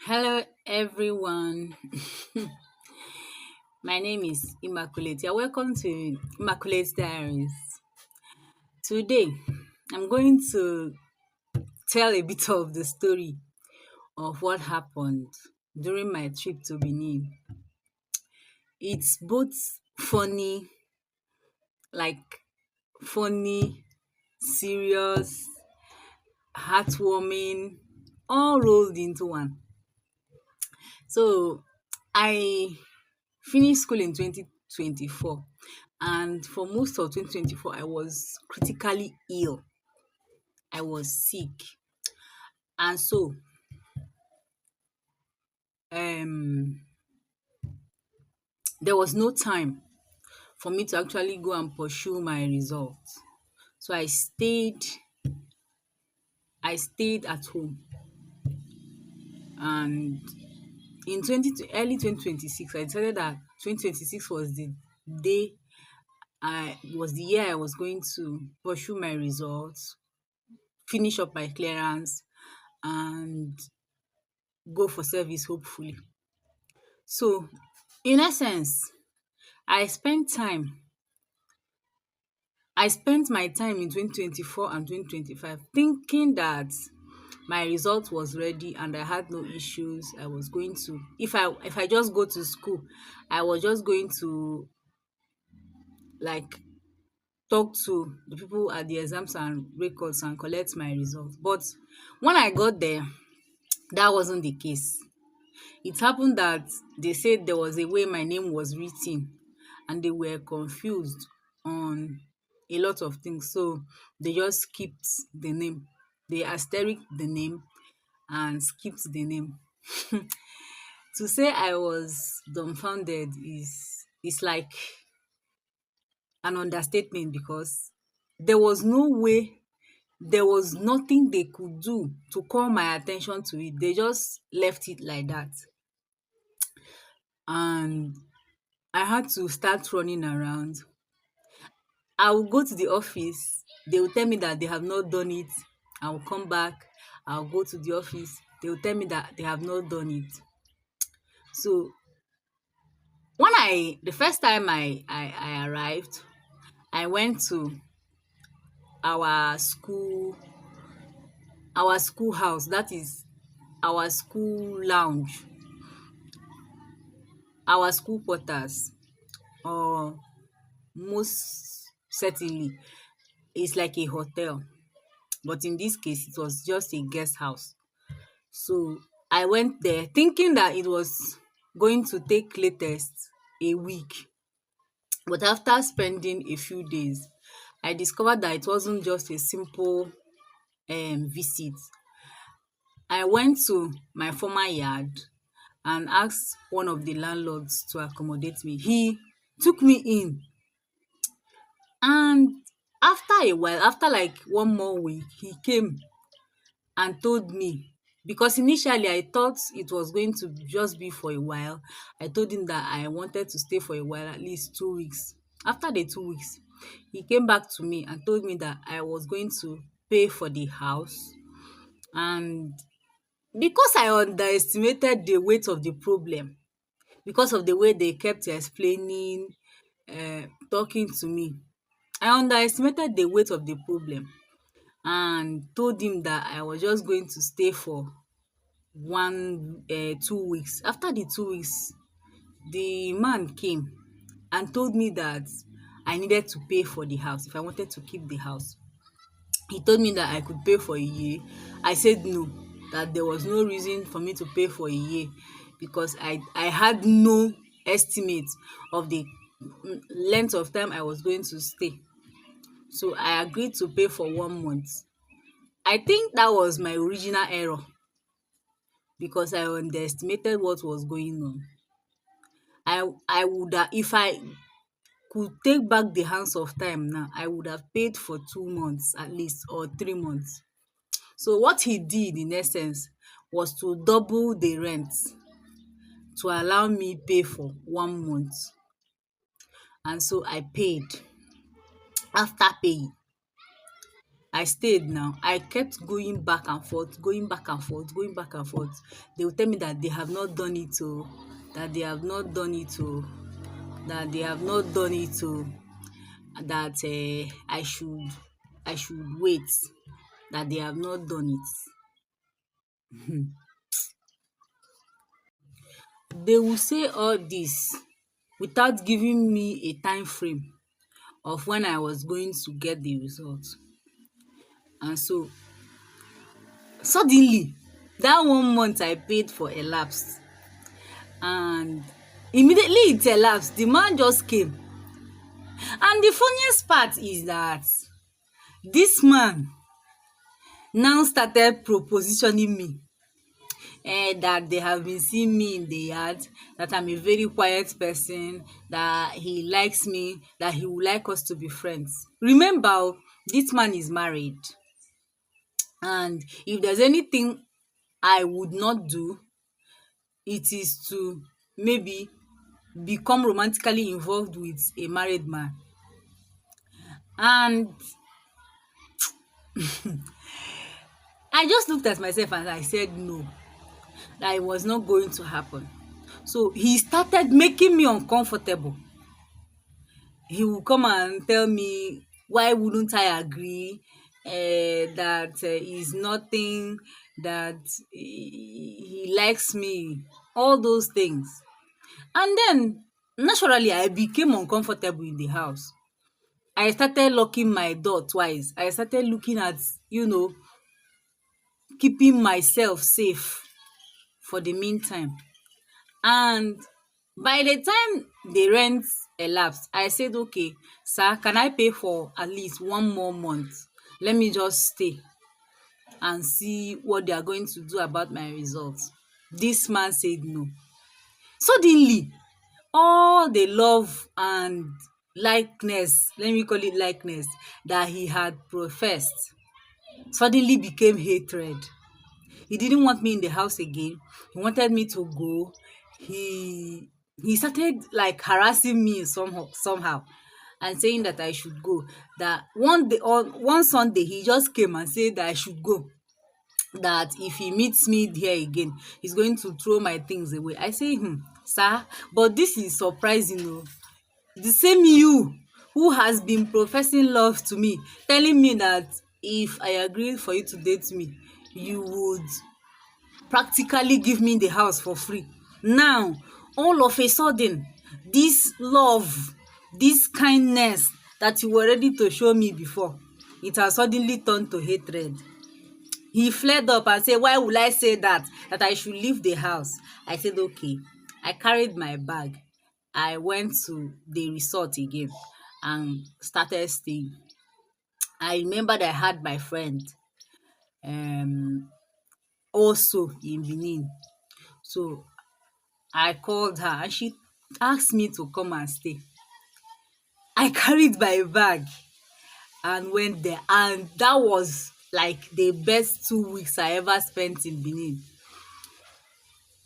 Hello, everyone. My name is Immaculate. You're welcome to Immaculate Diaries. Today, I'm going to tell a bit of the story of what happened during my trip to Benin. It's both funny, like funny, serious, heartwarming, all rolled into one. So, I finished school in 2024, and for most of 2024 I was critically ill. I was sick, and so um there was no time for me to actually go and pursue my results. So I stayed at home, and in 20 early 2026 I decided that 2026 was the day I was the year I was going to pursue my results, finish up my clearance, and go for service hopefully. So in essence, I spent time I spent my time in 2024 and 2025 thinking that my result was ready and I had no issues. I was going to if I just go to school, I was just going to like talk to the people at the exams and records and collect my results. But when I got there, that wasn't the case. It happened that they said there was a way my name was written and they were confused on a lot of things. So they just skipped the name. They asterisk the name and skipped the name. To say I was dumbfounded is like an understatement because there was no way, there was nothing they could do to call my attention to it. They just left it like that. And I had to start running around. I will go to the office, they will tell me that they have not done it. I will come back, I'll go to the office, they will tell me that they have not done it. So the first time I arrived, I went to our school, our school house, that is our school lounge, our school quarters, or most certainly it's like a hotel. But in this case, it was just a guest house. So I went there thinking that it was going to take latest a week. But after spending a few days, I discovered that it wasn't just a simple visit. I went to my former yard and asked one of the landlords to accommodate me. He took me in, and after a while, after like one more week, he came and told me, because initially I thought it was going to just be for a while. I told him that I wanted to stay for a while, at least 2 weeks. After the 2 weeks, he came back to me and told me that I was going to pay for the house. And because I underestimated the weight of the problem, because of the way they kept explaining, talking to me, I underestimated the weight of the problem and told him that I was just going to stay for 2 weeks. After the 2 weeks, the man came and told me that I needed to pay for the house if I wanted to keep the house. He told me that I could pay for a year. I said no, that there was no reason for me to pay for a year because I had no estimate of the length of time I was going to stay. So I agreed to pay for 1 month. I think that was my original error because I underestimated what was going on. I would have, if I could take back the hands of time now, I would have paid for 2 months at least, or 3 months. So what he did in essence was to double the rent to allow me pay for 1 month. And so I paid. After paying, I stayed now. I kept going back and forth, going back and forth, going back and forth. They will tell me that they have not done it oh, that they have not done it oh, that they have not done it oh, that I should wait, that they have not done it. They will say all this without giving me a time frame of when I was going to get the result. And so suddenly that 1 month I paid for elapsed, and immediately it elapsed, the man just came. And the funniest part is that this man now started propositioning me, that they have been seeing me in the yard, that I'm a very quiet person, that he likes me, that he would like us to be friends. Remember this man is married, and if there's anything I would not do, it is to maybe become romantically involved with a married man. And I just looked at myself and I said no, that it was not going to happen. So he started making me uncomfortable. He will come and tell me why wouldn't I agree, that is nothing, that he likes me, all those things. And then naturally I became uncomfortable in the house. I started locking my door twice. I started looking at, keeping myself safe for the meantime. And by the time the rent elapsed, I said, okay, sir, can I pay for at least 1 more month? Let me just stay and see what they are going to do about my results. This man said no. Suddenly, all the love and likeness, let me call it likeness, that he had professed suddenly became hatred. He didn't want me in the house again. He wanted me to go. He started like harassing me somehow and saying that I should go. That one day, on one Sunday, he just came and said that I should go. That if he meets me here again, he's going to throw my things away. I say, sir, but this is surprising. Oh. The same you who has been professing love to me, telling me that if I agree for you to date me, you would practically give me the house for free. Now, all of a sudden, this love, this kindness that you were ready to show me before, it has suddenly turned to hatred. He flared up and said, why will I say that? That I should leave the house. I said, okay. I carried my bag. I went to the resort again and started staying. I remembered I had my friend um also in Benin. So I called her and she asked me to come and stay. I carried my bag and went there, and that was like the best 2 weeks I ever spent in Benin.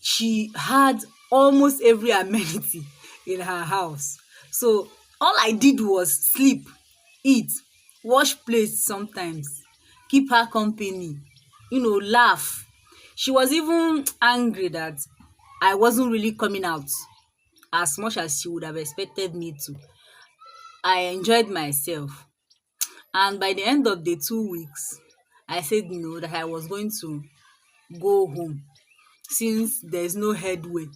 She had almost every amenity in her house. So all I did was sleep, eat, wash plates sometimes, keep her company, laugh. She was even angry that I wasn't really coming out as much as she would have expected me to. I enjoyed myself. And by the end of the 2 weeks, I said no, that I was going to go home since there's no headway.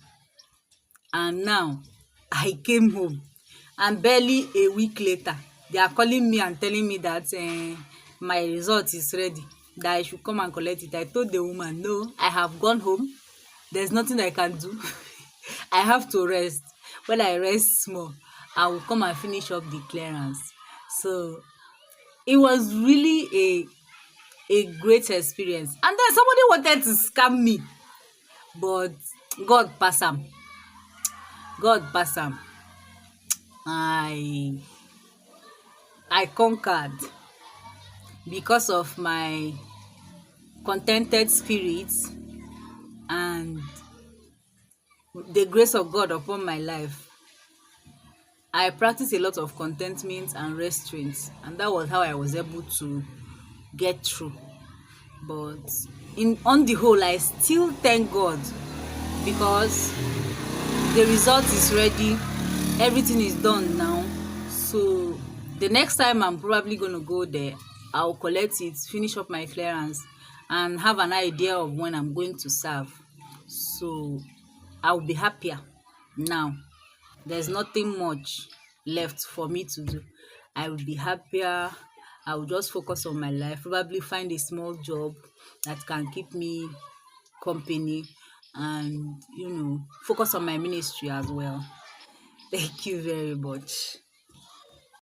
And now I came home, and barely a week later, they are calling me and telling me that my result is ready, that I should come and collect it. I told the woman, no, I have gone home. There's nothing I can do. I have to rest. When I rest small, I will come and finish up the clearance. So it was really a great experience. And then somebody wanted to scam me, but God pass am. God pass am. I conquered because of my contented spirit and the grace of God upon my life. I practiced a lot of contentment and restraint, and that was how I was able to get through. But in on the whole, I still thank God because the result is ready, everything is done now. So the next time I'm probably gonna go there, I'll collect it, finish up my clearance, and have an idea of when I'm going to serve. So I'll be happier now. There's nothing much left for me to do. I will be happier. I will just focus on my life, probably find a small job that can keep me company, and focus on my ministry as well. Thank you very much.